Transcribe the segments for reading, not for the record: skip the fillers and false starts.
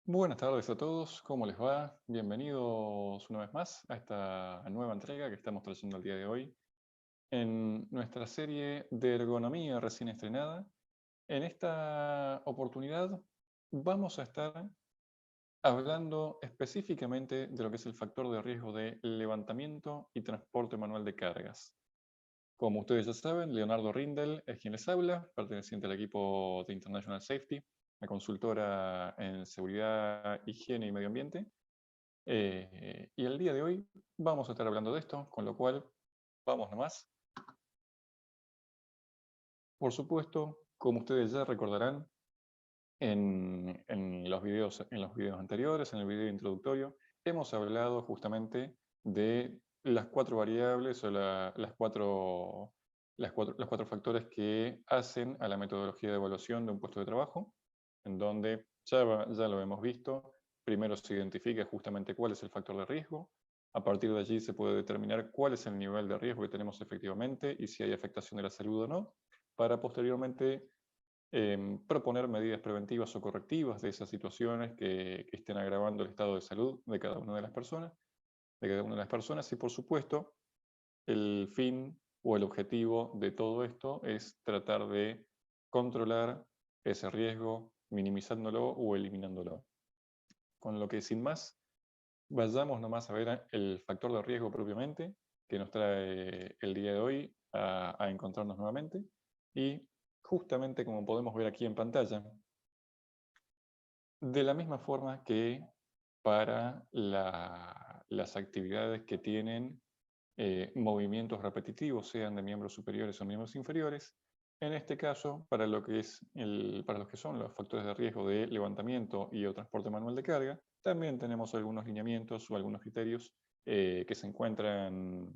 Buenas tardes a todos, ¿cómo les va? Bienvenidos una vez más a esta nueva entrega que estamos trayendo el día de hoy en nuestra serie de ergonomía recién estrenada. En esta oportunidad vamos a estar hablando específicamente de lo que es el factor de riesgo de levantamiento y transporte manual de cargas. Como ustedes ya saben, Leonardo Rindel es quien les habla, perteneciente al equipo de International Safety, la consultora en seguridad, higiene y medio ambiente. Y el día de hoy vamos a estar hablando de esto, con lo cual vamos nomás. Por supuesto, como ustedes ya recordarán, en los videos anteriores, en el video introductorio, hemos hablado justamente de las cuatro variables o los cuatro factores que hacen a la metodología de evaluación de un puesto de trabajo, en donde ya lo hemos visto. Primero se identifica justamente cuál es el factor de riesgo. A partir de allí se puede determinar cuál es el nivel de riesgo que tenemos efectivamente y si hay afectación de la salud o no, para posteriormente proponer medidas preventivas o correctivas de esas situaciones que estén agravando el estado de salud de cada una de las personas, y por supuesto el fin o el objetivo de todo esto es tratar de controlar ese riesgo, minimizándolo o eliminándolo. Con lo que sin más, vayamos nomás a ver el factor de riesgo propiamente que nos trae el día de hoy a encontrarnos nuevamente. Y justamente como podemos ver aquí en pantalla, de la misma forma que para las actividades que tienen movimientos repetitivos, sean de miembros superiores o miembros inferiores, en este caso, para los que son los factores de riesgo de levantamiento y o transporte manual de carga, también tenemos algunos lineamientos o algunos criterios que se encuentran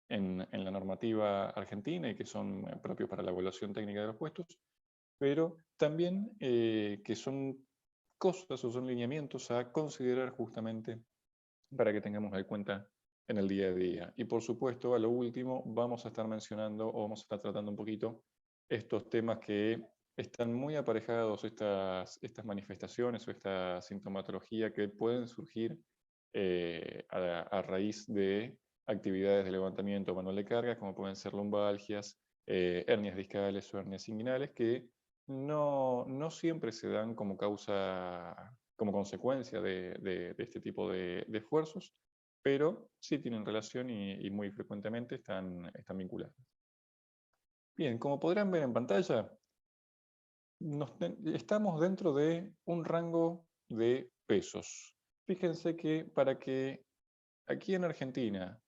en la normativa argentina y que son propios para la evaluación técnica de los puestos, pero también que son cosas o son lineamientos a considerar justamente para que tengamos en cuenta en el día a día. Y por supuesto, a lo último, vamos a estar mencionando o vamos a estar tratando un poquito estos temas que están muy aparejados, estas manifestaciones o esta sintomatología que pueden surgir a raíz de actividades de levantamiento manual de carga, como pueden ser lumbalgias, hernias discales o hernias inguinales, que no siempre se dan como como consecuencia de este tipo de esfuerzos, pero sí tienen relación y muy frecuentemente están vinculadas. Bien, como podrán ver en pantalla, estamos dentro de un rango de pesos. Fíjense que para que aquí en Argentina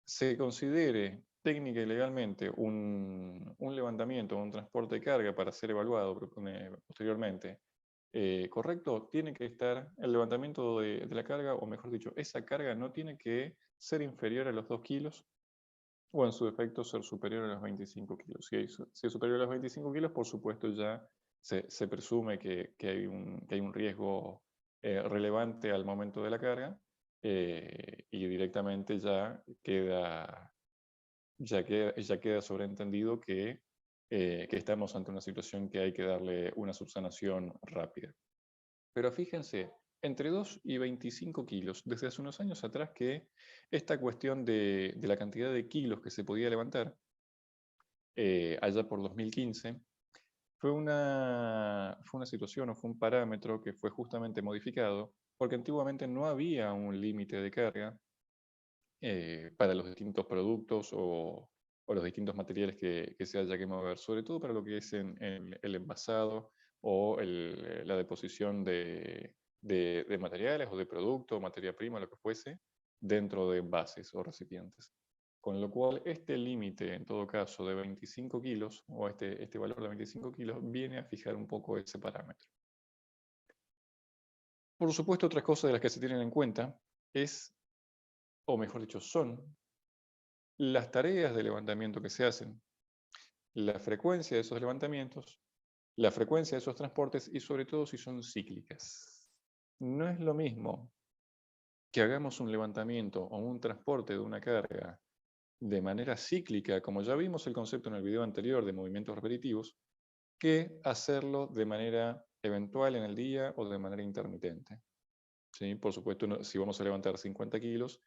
se considere técnica y legalmente un levantamiento o un transporte de carga para ser evaluado posteriormente correcto, tiene que estar el levantamiento de la carga, o mejor dicho, esa carga no tiene que ser inferior a los 2 kilos o en su defecto ser superior a los 25 kilos. Si es superior a los 25 kilos, por supuesto ya se presume que hay un riesgo relevante al momento de la carga y directamente ya queda sobreentendido que estamos ante una situación que hay que darle una subsanación rápida. Pero fíjense, entre 2 y 25 kilos, desde hace unos años atrás que esta cuestión de la cantidad de kilos que se podía levantar, allá por 2015, fue una situación o fue un parámetro que fue justamente modificado, porque antiguamente no había un límite de carga para los distintos productos o los distintos materiales que se haya que mover, sobre todo para lo que es en el envasado o la deposición de materiales o de producto, materia prima, lo que fuese, dentro de envases o recipientes. Con lo cual, este límite, en todo caso, de 25 kilos, o este valor de 25 kilos, viene a fijar un poco ese parámetro. Por supuesto, otras cosas de las que se tienen en cuenta es, o mejor dicho, son las tareas de levantamiento que se hacen, la frecuencia de esos levantamientos, la frecuencia de esos transportes y sobre todo si son cíclicas. No es lo mismo que hagamos un levantamiento o un transporte de una carga de manera cíclica, como ya vimos el concepto en el video anterior de movimientos repetitivos, que hacerlo de manera eventual en el día o de manera intermitente. ¿Sí? Por supuesto, si vamos a levantar 50 kilos,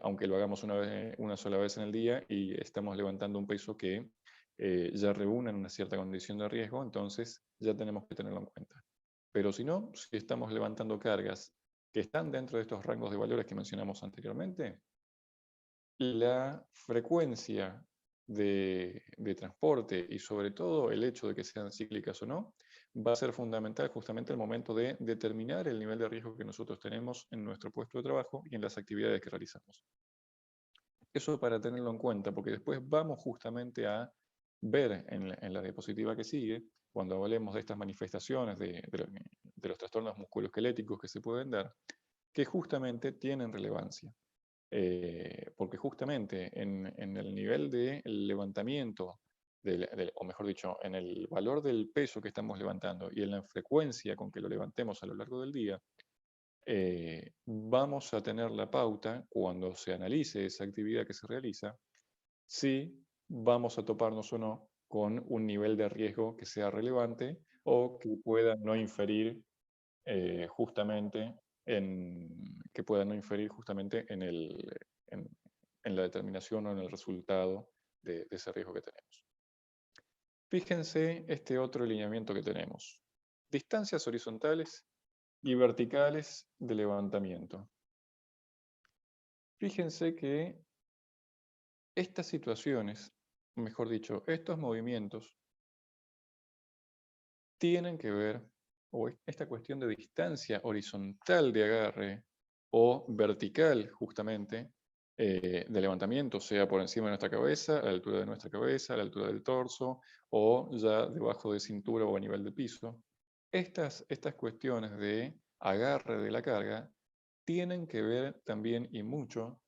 aunque lo hagamos una sola vez en el día y estamos levantando un peso que ya reúne una cierta condición de riesgo, entonces ya tenemos que tenerlo en cuenta. Pero si no, si estamos levantando cargas que están dentro de estos rangos de valores que mencionamos anteriormente, la frecuencia de transporte y sobre todo el hecho de que sean cíclicas o no, va a ser fundamental justamente el momento de determinar el nivel de riesgo que nosotros tenemos en nuestro puesto de trabajo y en las actividades que realizamos. Eso para tenerlo en cuenta, porque después vamos justamente a ver en la diapositiva que sigue, cuando hablemos de estas manifestaciones de los trastornos musculoesqueléticos que se pueden dar, que justamente tienen relevancia. Porque justamente en el nivel de levantamiento, o mejor dicho, en el valor del peso que estamos levantando y en la frecuencia con que lo levantemos a lo largo del día, vamos a tener la pauta, cuando se analice esa actividad que se realiza, si vamos a toparnos o no con un nivel de riesgo que sea relevante o que pueda no inferir justamente que pueda no inferir justamente en, en la determinación o en el resultado de ese riesgo que tenemos. Fíjense este otro lineamiento que tenemos. Distancias horizontales y verticales de levantamiento. Fíjense que estas situaciones, mejor dicho, estos movimientos, tienen que ver, o esta cuestión de distancia horizontal de agarre o vertical justamente de levantamiento, sea por encima de nuestra cabeza, a la altura de nuestra cabeza, a la altura del torso, o ya debajo de cintura o a nivel de piso. Estas cuestiones de agarre de la carga tienen que ver también y mucho,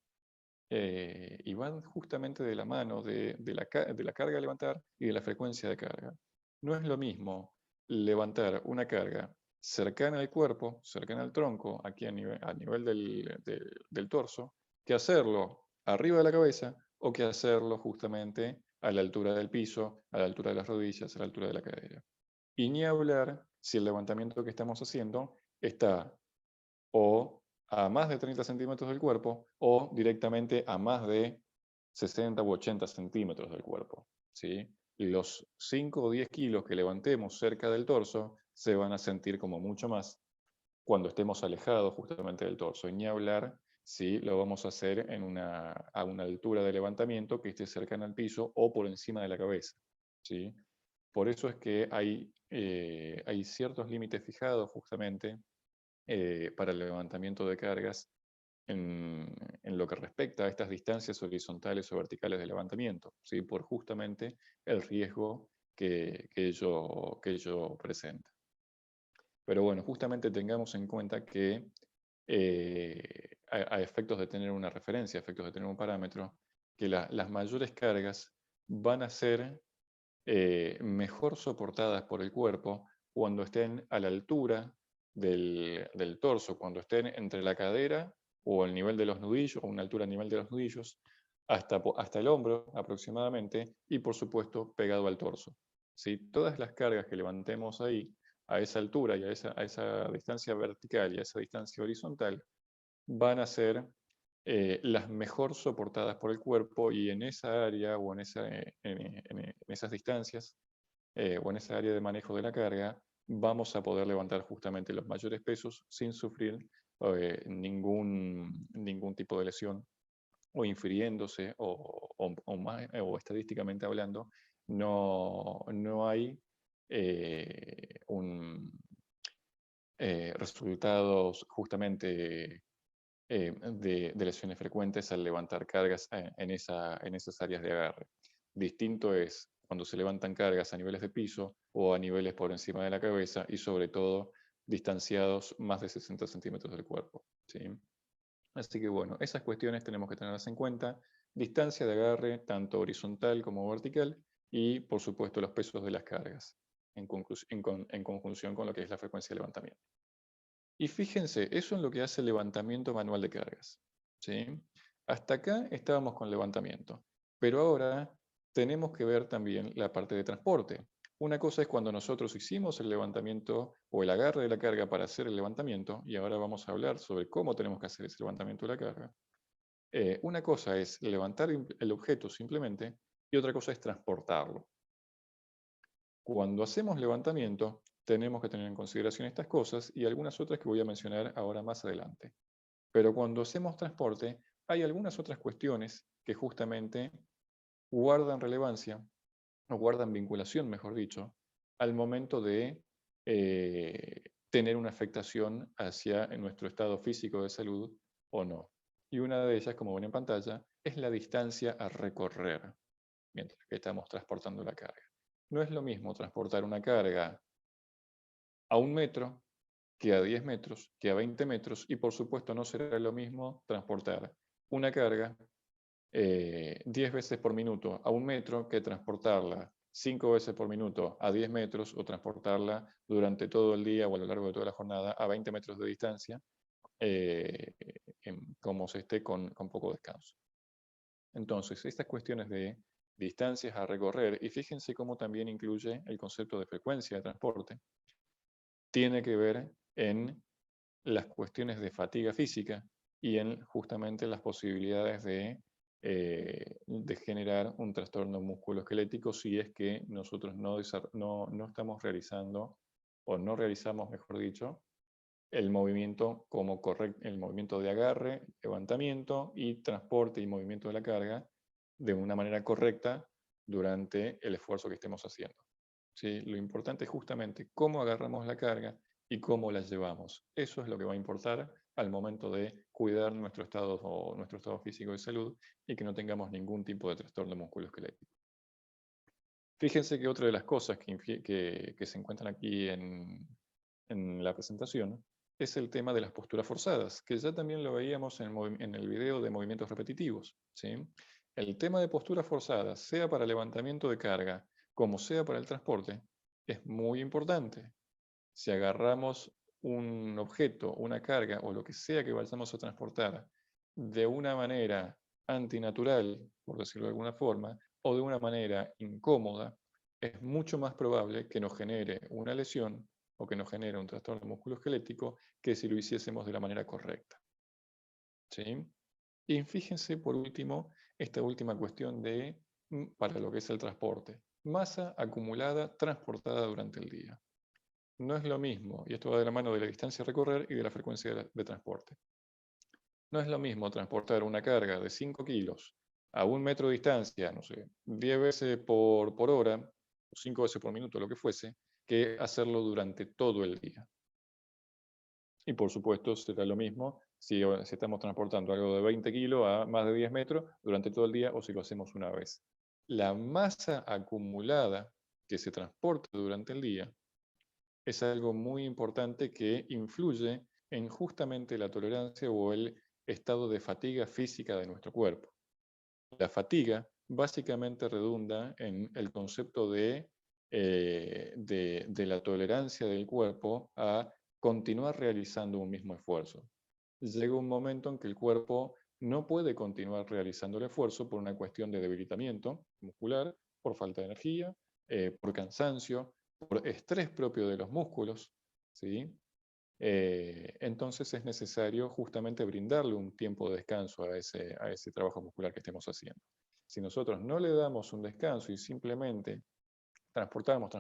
y van justamente de la mano de la carga a levantar y de la frecuencia de carga. No es lo mismo levantar una carga cercana al cuerpo, cercana al tronco, aquí a nivel del torso, que hacerlo arriba de la cabeza o que hacerlo justamente a la altura del piso, a la altura de las rodillas, a la altura de la cadera. Y ni hablar si el levantamiento que estamos haciendo está o a más de 30 centímetros del cuerpo o directamente a más de 60 u 80 centímetros del cuerpo. ¿Sí? Y los 5 o 10 kilos que levantemos cerca del torso se van a sentir como mucho más cuando estemos alejados justamente del torso. Y ni hablar si lo vamos a hacer a una altura de levantamiento que esté cercana al piso o por encima de la cabeza. ¿Sí? Por eso es que hay ciertos límites fijados justamente para el levantamiento de cargas en lo que respecta a estas distancias horizontales o verticales de levantamiento, ¿sí? Por justamente el riesgo que ello presenta. Pero bueno, justamente tengamos en cuenta que a efectos de tener una referencia, a efectos de tener un parámetro, que las mayores cargas van a ser mejor soportadas por el cuerpo cuando estén a la altura del torso, cuando estén entre la cadera o al nivel de los nudillos, o una altura a nivel de los nudillos, hasta el hombro aproximadamente, y por supuesto pegado al torso. ¿Sí? Todas las cargas que levantemos ahí, a esa altura y a esa distancia vertical y a esa distancia horizontal, van a ser las mejor soportadas por el cuerpo, y en esa área o en esas distancias o en esa área de manejo de la carga vamos a poder levantar justamente los mayores pesos sin sufrir ningún tipo de lesión o infiriéndose o estadísticamente hablando, no hay resultados justamente de lesiones frecuentes al levantar cargas en esas áreas de agarre. Distinto es cuando se levantan cargas a niveles de piso o a niveles por encima de la cabeza y sobre todo distanciados más de 60 centímetros del cuerpo. ¿Sí? Así que bueno, esas cuestiones tenemos que tenerlas en cuenta. Distancia de agarre tanto horizontal como vertical y por supuesto los pesos de las cargas en conjunción con lo que es la frecuencia de levantamiento. Y fíjense, eso es lo que hace el levantamiento manual de cargas. ¿Sí? Hasta acá estábamos con levantamiento, pero ahora tenemos que ver también la parte de transporte. Una cosa es cuando nosotros hicimos el levantamiento o el agarre de la carga para hacer el levantamiento, y ahora vamos a hablar sobre cómo tenemos que hacer ese levantamiento de la carga. Una cosa es levantar el objeto simplemente y otra cosa es transportarlo. Cuando hacemos levantamiento, tenemos que tener en consideración estas cosas y algunas otras que voy a mencionar ahora más adelante. Pero cuando hacemos transporte, hay algunas otras cuestiones que justamente guardan relevancia o guardan vinculación, mejor dicho, al momento de tener una afectación hacia nuestro estado físico de salud o no. Y una de ellas, como ven en pantalla, es la distancia a recorrer mientras que estamos transportando la carga. No es lo mismo transportar una carga a 1 metro que a 10 metros, que a 20 metros, y por supuesto no será lo mismo transportar una carga 10 veces por minuto a 1 metro que transportarla 5 veces por minuto a 10 metros o transportarla durante todo el día o a lo largo de toda la jornada a 20 metros de distancia, como se esté con poco descanso. Entonces, estas cuestiones de distancias a recorrer, y fíjense cómo también incluye el concepto de frecuencia de transporte, tiene que ver en las cuestiones de fatiga física y en justamente las posibilidades de generar un trastorno musculoesquelético si es que nosotros no estamos realizando, o no realizamos, mejor dicho, el movimiento como correcto, el movimiento de agarre, levantamiento y transporte y movimiento de la carga de una manera correcta durante el esfuerzo que estemos haciendo. ¿Sí? Lo importante es justamente cómo agarramos la carga y cómo la llevamos. Eso es lo que va a importar al momento de cuidar nuestro estado físico de salud y que no tengamos ningún tipo de trastorno musculoesquelético. Fíjense que otra de las cosas que se encuentran aquí en la presentación es el tema de las posturas forzadas, que ya también lo veíamos en el video de movimientos repetitivos. ¿Sí? El tema de posturas forzadas, sea para levantamiento de carga, como sea para el transporte, es muy importante. Si agarramos un objeto, una carga o lo que sea que vayamos a transportar de una manera antinatural, por decirlo de alguna forma, o de una manera incómoda, es mucho más probable que nos genere una lesión o que nos genere un trastorno musculoesquelético que si lo hiciésemos de la manera correcta. ¿Sí? Y fíjense, por último, esta última cuestión para lo que es el transporte. Masa acumulada transportada durante el día. No es lo mismo, y esto va de la mano de la distancia a recorrer y de la frecuencia de transporte. No es lo mismo transportar una carga de 5 kilos a 1 metro de distancia, no sé, 10 veces por hora, o 5 veces por minuto, lo que fuese, que hacerlo durante todo el día. Y por supuesto será lo mismo si estamos transportando algo de 20 kilos a más de 10 metros durante todo el día o si lo hacemos una vez. La masa acumulada que se transporta durante el día es algo muy importante que influye en justamente la tolerancia o el estado de fatiga física de nuestro cuerpo. La fatiga básicamente redunda en el concepto de la tolerancia del cuerpo a continuar realizando un mismo esfuerzo. Llega un momento en que el cuerpo no puede continuar realizando el esfuerzo por una cuestión de debilitamiento muscular, por falta de energía, por cansancio, por estrés propio de los músculos, ¿sí? Entonces es necesario justamente brindarle un tiempo de descanso a ese trabajo muscular que estemos haciendo. Si nosotros no le damos un descanso y simplemente transportamos,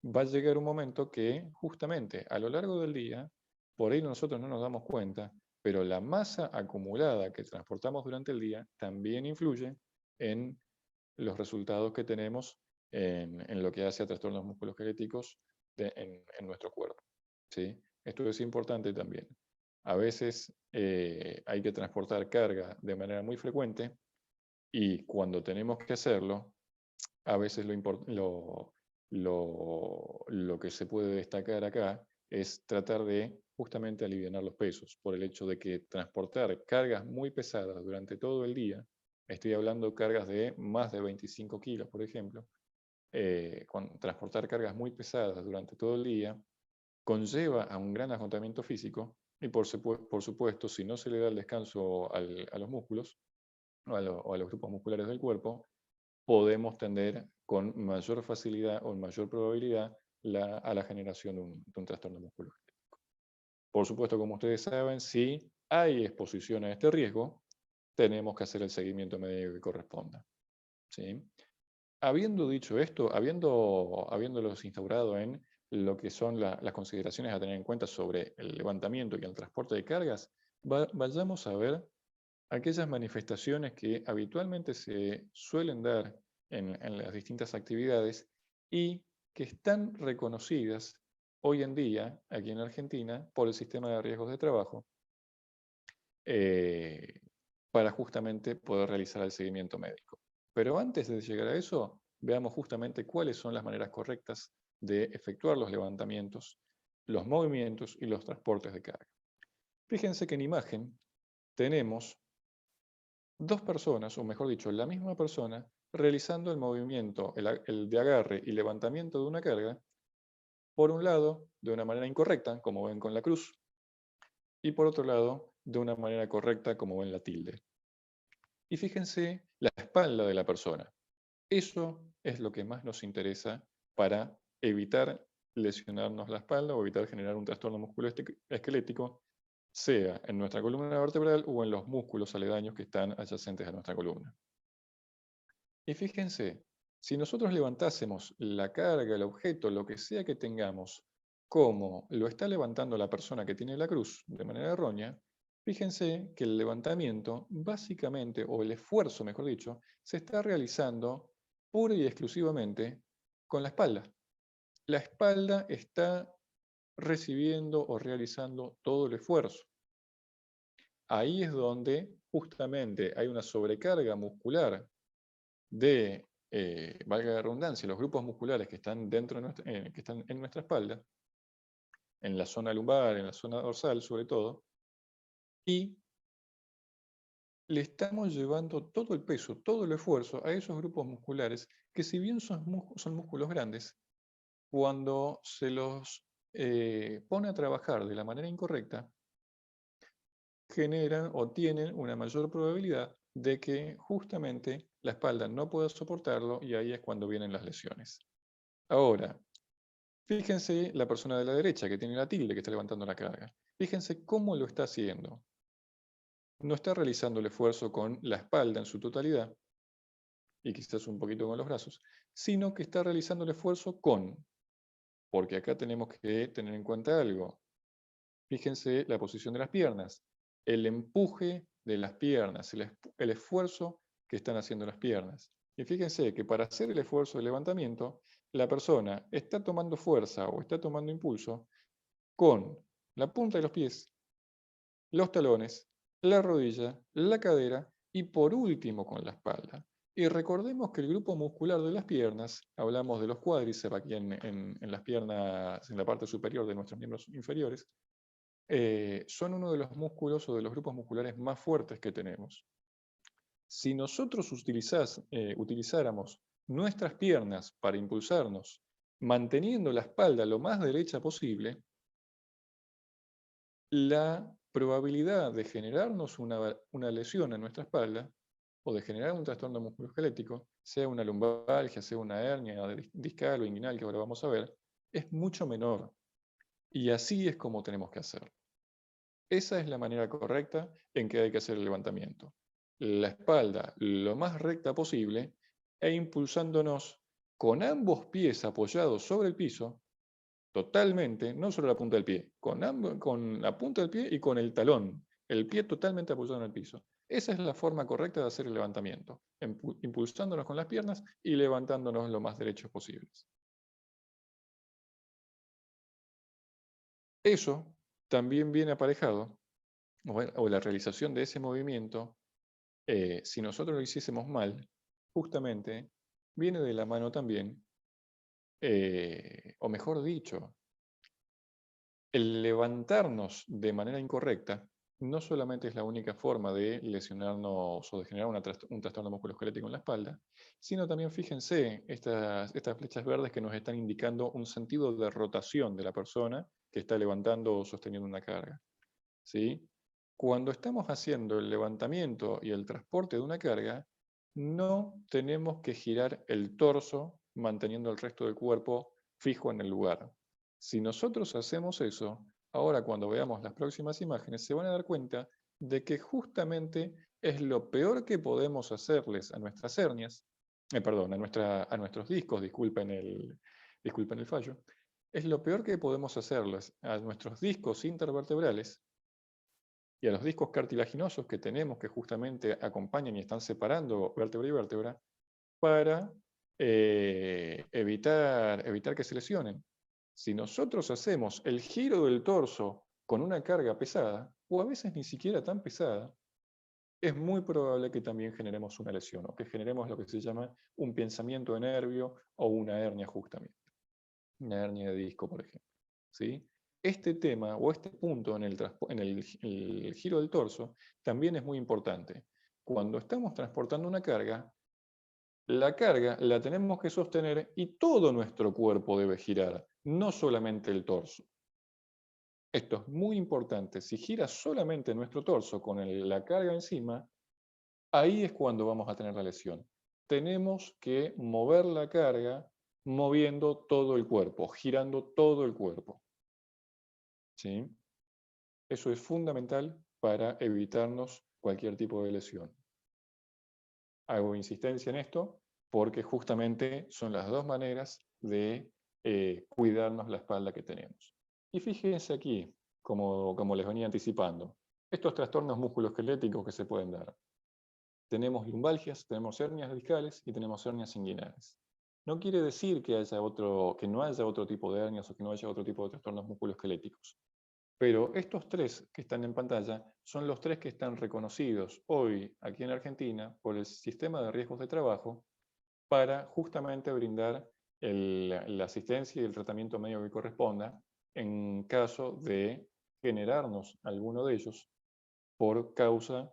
va a llegar un momento que justamente a lo largo del día, por ahí nosotros no nos damos cuenta, pero la masa acumulada que transportamos durante el día también influye en los resultados que tenemos en lo que hace a trastornos musculoesqueléticos en nuestro cuerpo. ¿Sí? Esto es importante también. A veces hay que transportar carga de manera muy frecuente y cuando tenemos que hacerlo, a veces lo que se puede destacar acá es tratar de justamente aliviar los pesos, por el hecho de que transportar cargas muy pesadas durante todo el día, estoy hablando de cargas de más de 25 kilos, por ejemplo, transportar cargas muy pesadas durante todo el día conlleva a un gran agotamiento físico y por supuesto, si no se le da el descanso a los músculos o a los grupos musculares del cuerpo, podemos tender con mayor facilidad o mayor probabilidad a la generación de un trastorno musculoesquelético. Por supuesto, como ustedes saben, si hay exposición a este riesgo, tenemos que hacer el seguimiento médico que corresponda, ¿sí? Habiendo dicho esto, habiéndolos instaurado en lo que son las consideraciones a tener en cuenta sobre el levantamiento y el transporte de cargas, vayamos a ver aquellas manifestaciones que habitualmente se suelen dar en las distintas actividades y que están reconocidas hoy en día aquí en Argentina por el sistema de riesgos de trabajo eh, para justamente poder realizar el seguimiento médico. Pero antes de llegar a eso, veamos justamente cuáles son las maneras correctas de efectuar los levantamientos, los movimientos y los transportes de carga. Fíjense que en imagen tenemos dos personas, o mejor dicho, la misma persona, realizando el movimiento, el de agarre y levantamiento de una carga, por un lado, de una manera incorrecta, como ven con la cruz, y por otro lado, de una manera correcta, como ven la tilde. Y fíjense la espalda de la persona. Eso es lo que más nos interesa para evitar lesionarnos la espalda o evitar generar un trastorno musculoesquelético, sea en nuestra columna vertebral o en los músculos aledaños que están adyacentes a nuestra columna. Y fíjense, si nosotros levantásemos la carga, el objeto, lo que sea que tengamos, como lo está levantando la persona que tiene la cruz de manera errónea, fíjense que el levantamiento, básicamente, o el esfuerzo, mejor dicho, se está realizando pura y exclusivamente con la espalda. La espalda está recibiendo o realizando todo el esfuerzo. Ahí es donde justamente hay una sobrecarga muscular de, valga la redundancia, los grupos musculares que están que están en nuestra espalda, en la zona lumbar, en la zona dorsal sobre todo, y le estamos llevando todo el peso, todo el esfuerzo a esos grupos musculares que si bien son músculos grandes, cuando se los pone a trabajar de la manera incorrecta, generan o tienen una mayor probabilidad de que justamente la espalda no pueda soportarlo y ahí es cuando vienen las lesiones. Ahora, fíjense la persona de la derecha que tiene la tilde que está levantando la carga. Fíjense cómo lo está haciendo. No está realizando el esfuerzo con la espalda en su totalidad, y quizás un poquito con los brazos, sino que está realizando el esfuerzo porque acá tenemos que tener en cuenta algo. Fíjense la posición de las piernas, el empuje de las piernas, el esfuerzo que están haciendo las piernas. Y fíjense que para hacer el esfuerzo de levantamiento, la persona está tomando fuerza o está tomando impulso con la punta de los pies, los talones, la rodilla, la cadera y por último con la espalda. Y recordemos que el grupo muscular de las piernas, hablamos de los cuádriceps aquí en las piernas, en la parte superior de nuestros miembros inferiores, son uno de los músculos o de los grupos musculares más fuertes que tenemos. Si nosotros utilizáramos nuestras piernas para impulsarnos, manteniendo la espalda lo más derecha posible, la probabilidad de generarnos una lesión en nuestra espalda o de generar un trastorno musculoesquelético, sea una lumbalgia, sea una hernia discal o inguinal, que ahora vamos a ver, es mucho menor. Y así es como tenemos que hacerlo. Esa es la manera correcta en que hay que hacer el levantamiento. La espalda lo más recta posible e impulsándonos con ambos pies apoyados sobre el piso, totalmente, no solo la punta del pie, con la punta del pie y con el talón, el pie totalmente apoyado en el piso. Esa es la forma correcta de hacer el levantamiento, impulsándonos con las piernas y levantándonos lo más derechos posibles. Eso también viene aparejado, o la realización de ese movimiento, si nosotros lo hiciésemos mal, justamente viene de la mano también, o mejor dicho, el levantarnos de manera incorrecta no solamente es la única forma de lesionarnos o de generar un trastorno musculoesquelético en la espalda, sino también fíjense estas flechas verdes que nos están indicando un sentido de rotación de la persona que está levantando o sosteniendo una carga, ¿sí? Cuando estamos haciendo el levantamiento y el transporte de una carga, no tenemos que girar el torso manteniendo el resto del cuerpo fijo en el lugar. Si nosotros hacemos eso, ahora cuando veamos las próximas imágenes se van a dar cuenta de que justamente es lo peor que podemos hacerles a nuestras hernias, perdón, a nuestros discos, disculpen el fallo, es lo peor que podemos hacerles a nuestros discos intervertebrales y a los discos cartilaginosos que tenemos que justamente acompañan y están separando vértebra y vértebra para evitar que se lesionen. Si nosotros hacemos el giro del torso con una carga pesada, o a veces ni siquiera tan pesada, es muy probable que también generemos una lesión o que generemos lo que se llama un pinzamiento de nervio o una hernia justamente, una hernia de disco, por ejemplo. ¿Sí? Este tema o este punto el giro del torso también es muy importante. Cuando estamos transportando una carga, la carga la tenemos que sostener y todo nuestro cuerpo debe girar, no solamente el torso. Esto es muy importante. Si gira solamente nuestro torso con la carga encima, ahí es cuando vamos a tener la lesión. Tenemos que mover la carga moviendo todo el cuerpo, girando todo el cuerpo. ¿Sí? Eso es fundamental para evitarnos cualquier tipo de lesión. Hago insistencia en esto porque justamente son las dos maneras de cuidarnos la espalda que tenemos. Y fíjense aquí, como les venía anticipando, estos trastornos musculoesqueléticos que se pueden dar. Tenemos lumbalgias, tenemos hernias discales y tenemos hernias inguinales. No quiere decir que no haya otro tipo de hernias o que no haya otro tipo de trastornos musculoesqueléticos. Pero estos tres que están en pantalla son los tres que están reconocidos hoy aquí en Argentina por el sistema de riesgos de trabajo para justamente brindar la asistencia y el tratamiento médico que corresponda en caso de generarnos alguno de ellos por causa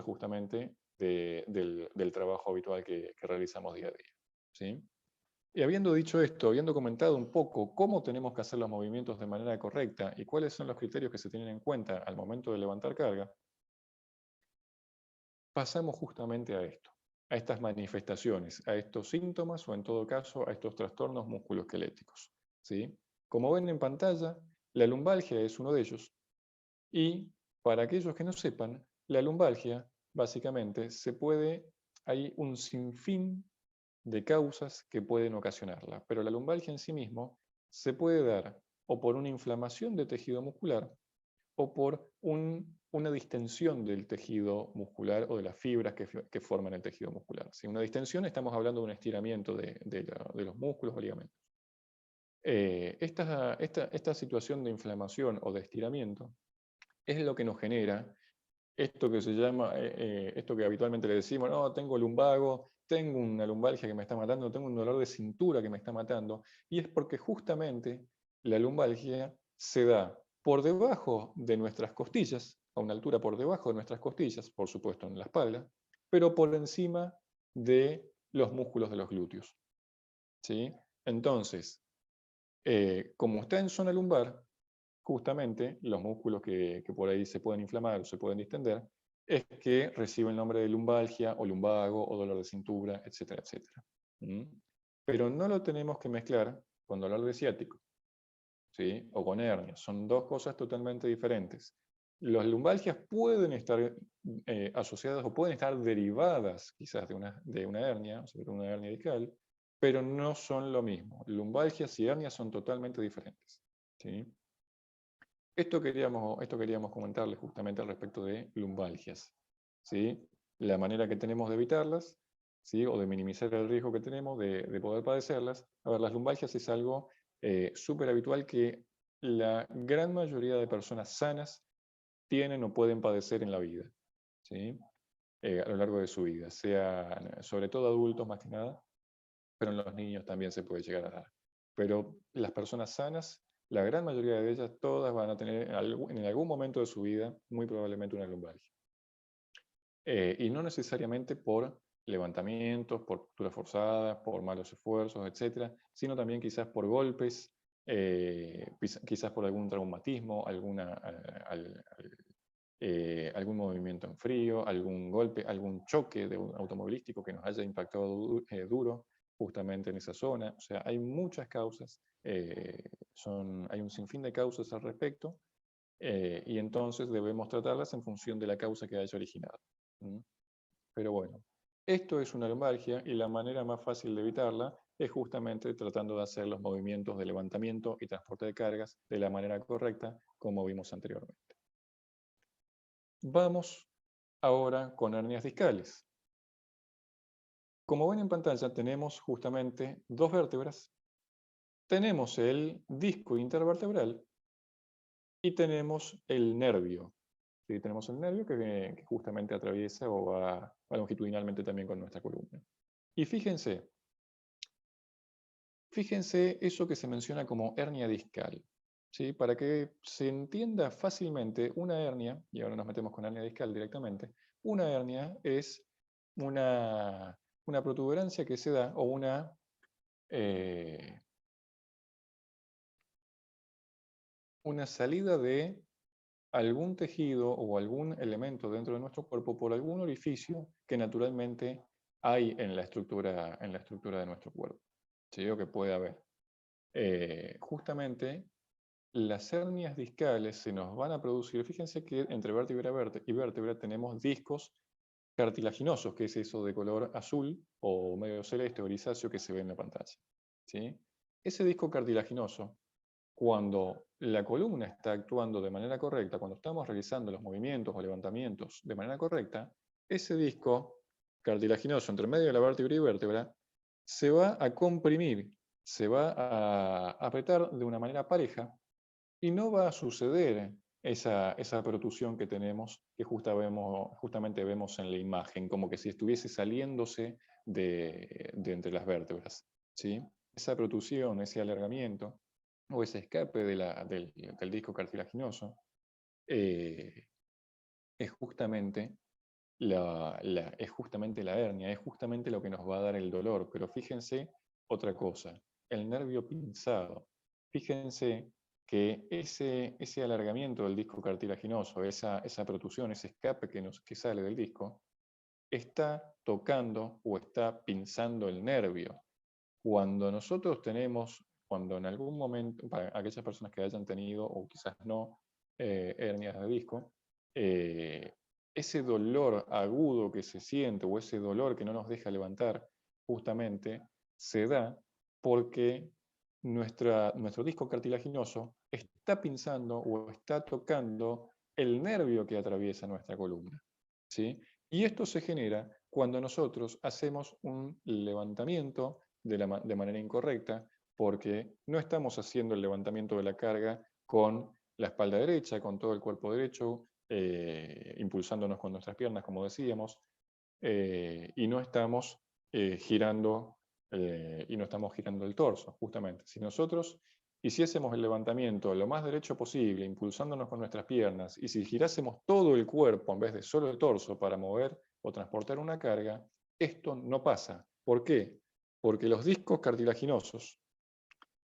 justamente del trabajo habitual que realizamos día a día. ¿Sí? Y habiendo dicho esto, habiendo comentado un poco cómo tenemos que hacer los movimientos de manera correcta y cuáles son los criterios que se tienen en cuenta al momento de levantar carga, pasamos justamente a esto, a estas manifestaciones, a estos síntomas o en todo caso a estos trastornos musculoesqueléticos. ¿Sí? Como ven en pantalla, la lumbalgia es uno de ellos y para aquellos que no sepan, la lumbalgia básicamente hay un sinfín de causas que pueden ocasionarla, pero la lumbalgia en sí mismo se puede dar o por una inflamación de tejido muscular o por una distensión del tejido muscular o de las fibras que forman el tejido muscular. Si una distensión, estamos hablando de un estiramiento de los músculos o ligamentos. Esta situación de inflamación o de estiramiento es lo que nos genera esto que se llama, esto que habitualmente le decimos, no, tengo lumbago, tengo una lumbalgia que me está matando, tengo un dolor de cintura que me está matando, y es porque justamente la lumbalgia se da por debajo de nuestras costillas, a una altura por debajo de nuestras costillas, por supuesto en la espalda, pero por encima de los músculos de los glúteos. ¿Sí? Entonces, como está en zona lumbar, justamente los músculos que por ahí se pueden inflamar o se pueden distender, es que recibe el nombre de lumbalgia o lumbago o dolor de cintura, etcétera, etcétera. ¿Mm? Pero no lo tenemos que mezclar con dolor de ciático, ¿sí? O con hernia. Son dos cosas totalmente diferentes. Las lumbalgias pueden estar asociadas o pueden estar derivadas quizás de una hernia, sobre todo una hernia discal, pero no son lo mismo. Lumbalgias y hernias son totalmente diferentes. ¿Sí? Esto queríamos comentarles justamente al respecto de lumbalgias. ¿Sí? La manera que tenemos de evitarlas, ¿sí? O de minimizar el riesgo que tenemos de poder padecerlas. A ver, las lumbalgias es algo súper habitual que la gran mayoría de personas sanas tienen o pueden padecer en la vida, ¿sí? A lo largo de su vida, sobre todo adultos más que nada, pero en los niños también se puede llegar a dar. Pero las personas sanas, la gran mayoría de ellas, todas van a tener en algún momento de su vida, muy probablemente una lumbalgia. Y no necesariamente por levantamientos, por posturas forzadas, por malos esfuerzos, etcétera, sino también quizás por golpes, quizás por algún traumatismo, algún movimiento en frío, algún golpe, algún choque automovilístico que nos haya impactado duro justamente en esa zona. O sea, hay muchas causas, hay un sinfín de causas al respecto, y entonces debemos tratarlas en función de la causa que haya originado. ¿Mm? Pero bueno, esto es una lumbalgia y la manera más fácil de evitarla es justamente tratando de hacer los movimientos de levantamiento y transporte de cargas de la manera correcta, como vimos anteriormente. Vamos ahora con hernias discales. Como ven en pantalla, tenemos justamente dos vértebras. Tenemos el disco intervertebral y tenemos el nervio. ¿Sí? Tenemos el nervio que justamente atraviesa o va longitudinalmente también con nuestra columna. Y fíjense eso que se menciona como hernia discal. ¿Sí? Para que se entienda fácilmente, una hernia, y ahora nos metemos con hernia discal directamente, una hernia es una protuberancia que se da o eh, una salida de algún tejido o algún elemento dentro de nuestro cuerpo por algún orificio que naturalmente hay en la estructura de nuestro cuerpo. ¿Sí? O que puede haber. Justamente las hernias discales se nos van a producir, fíjense que entre vértebra y vértebra tenemos discos cartilaginosos, que es eso de color azul o medio celeste o grisáceo que se ve en la pantalla. ¿Sí? Ese disco cartilaginoso, cuando la columna está actuando de manera correcta, cuando estamos realizando los movimientos o levantamientos de manera correcta, ese disco cartilaginoso entre medio de la vértebra y vértebra se va a comprimir, se va a apretar de una manera pareja y no va a suceder esa protrusión que tenemos, que justamente vemos en la imagen, como que si estuviese saliéndose de entre las vértebras. ¿Sí? Esa protrusión, ese alargamiento, o ese escape del disco cartilaginoso, eh, es justamente es justamente la hernia, es justamente lo que nos va a dar el dolor. Pero fíjense otra cosa, el nervio pinzado. Fíjense que ese alargamiento del disco cartilaginoso, esa protrusión, ese escape que sale del disco, está tocando o está pinzando el nervio. Cuando en algún momento, para aquellas personas que hayan tenido o quizás no hernias de disco, eh, ese dolor agudo que se siente o ese dolor que no nos deja levantar, justamente se da porque nuestro disco cartilaginoso está pinzando o está tocando el nervio que atraviesa nuestra columna. ¿Sí? Y esto se genera cuando nosotros hacemos un levantamiento de manera incorrecta, porque no estamos haciendo el levantamiento de la carga con la espalda derecha, con todo el cuerpo derecho, impulsándonos con nuestras piernas, como decíamos, y no estamos girando y no estamos girando el torso, justamente. Si nosotros hiciésemos el levantamiento lo más derecho posible, impulsándonos con nuestras piernas, y si girásemos todo el cuerpo en vez de solo el torso para mover o transportar una carga, esto no pasa. ¿Por qué? Porque los discos cartilaginosos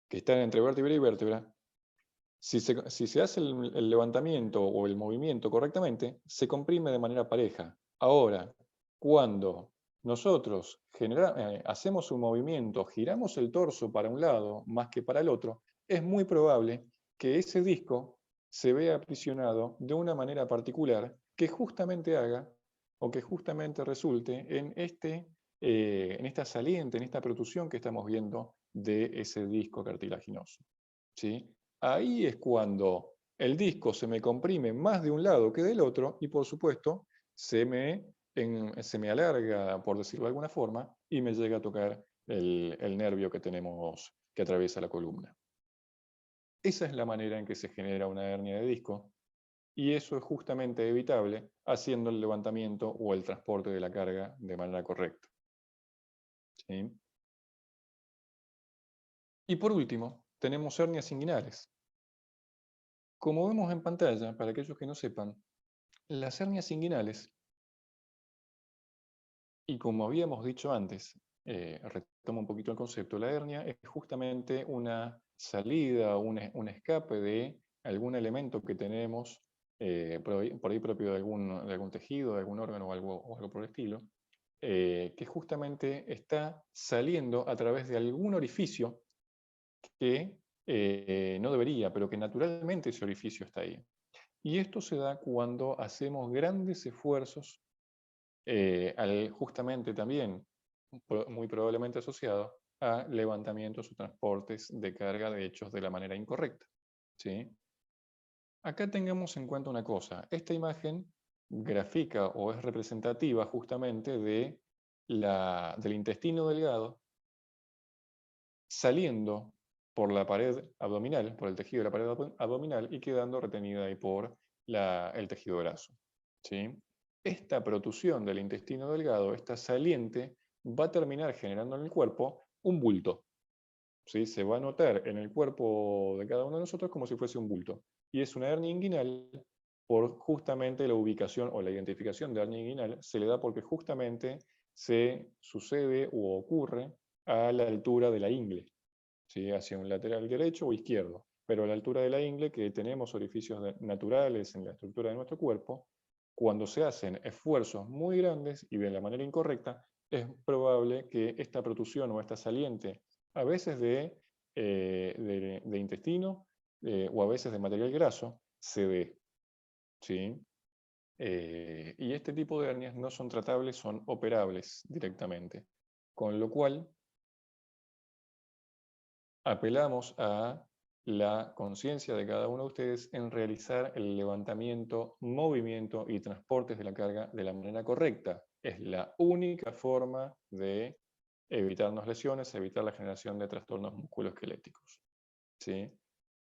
que están entre vértebra y vértebra, si se hace el levantamiento o el movimiento correctamente, se comprime de manera pareja. Ahora, cuando nosotros hacemos un movimiento, giramos el torso para un lado más que para el otro, es muy probable que ese disco se vea aprisionado de una manera particular que justamente haga o que justamente resulte en esta saliente, en esta protrusión que estamos viendo de ese disco cartilaginoso. ¿Sí? Ahí es cuando el disco se me comprime más de un lado que del otro y por supuesto se me alarga, por decirlo de alguna forma, y me llega a tocar el nervio que tenemos que atraviesa la columna. Esa es la manera en que se genera una hernia de disco y eso es justamente evitable haciendo el levantamiento o el transporte de la carga de manera correcta. ¿Sí? Y por último, tenemos hernias inguinales. Como vemos en pantalla, para aquellos que no sepan, las hernias inguinales, y como habíamos dicho antes, retomo un poquito el concepto, la hernia es justamente una salida, un escape de algún elemento que tenemos por ahí propio de algún tejido, de algún órgano o algo por el estilo, que justamente está saliendo a través de algún orificio que no debería, pero que naturalmente ese orificio está ahí. Y esto se da cuando hacemos grandes esfuerzos, justamente también, muy probablemente asociado a levantamientos o transportes de carga de hechos de la manera incorrecta. ¿Sí? Acá tengamos en cuenta una cosa, esta imagen grafica o es representativa justamente del intestino delgado saliendo por la pared abdominal, por el tejido de la pared abdominal y quedando retenida ahí por el tejido graso. ¿Sí? Esta protusión del intestino delgado, esta saliente, va a terminar generando en el cuerpo un bulto. ¿Sí? Se va a notar en el cuerpo de cada uno de nosotros como si fuese un bulto. Y es una hernia inguinal por justamente la ubicación o la identificación de hernia inguinal se le da porque justamente se sucede o ocurre a la altura de la ingle, ¿sí? Hacia un lateral derecho o izquierdo, pero a la altura de la ingle, que tenemos orificios naturales en la estructura de nuestro cuerpo, cuando se hacen esfuerzos muy grandes y de la manera incorrecta, es probable que esta protusión o esta saliente, a veces de intestino o a veces de material graso, se dé. ¿Sí? Y este tipo de hernias no son tratables, son operables directamente. Con lo cual, apelamos a la conciencia de cada uno de ustedes en realizar el levantamiento, movimiento y transportes de la carga de la manera correcta. Es la única forma de evitarnos lesiones, evitar la generación de trastornos musculoesqueléticos. ¿Sí?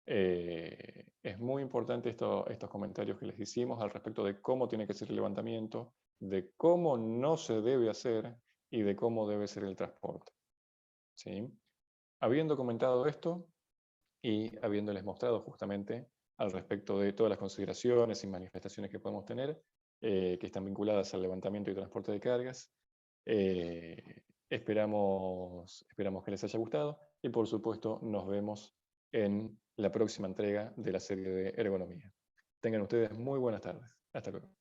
Es muy importante estos comentarios que les hicimos al respecto de cómo tiene que ser el levantamiento, de cómo no se debe hacer y de cómo debe ser el transporte. ¿Sí? Habiendo comentado esto y habiéndoles mostrado justamente al respecto de todas las consideraciones y manifestaciones que podemos tener, que están vinculadas al levantamiento y transporte de cargas, esperamos que les haya gustado y por supuesto nos vemos en la próxima entrega de la serie de ergonomía. Tengan ustedes muy buenas tardes. Hasta luego.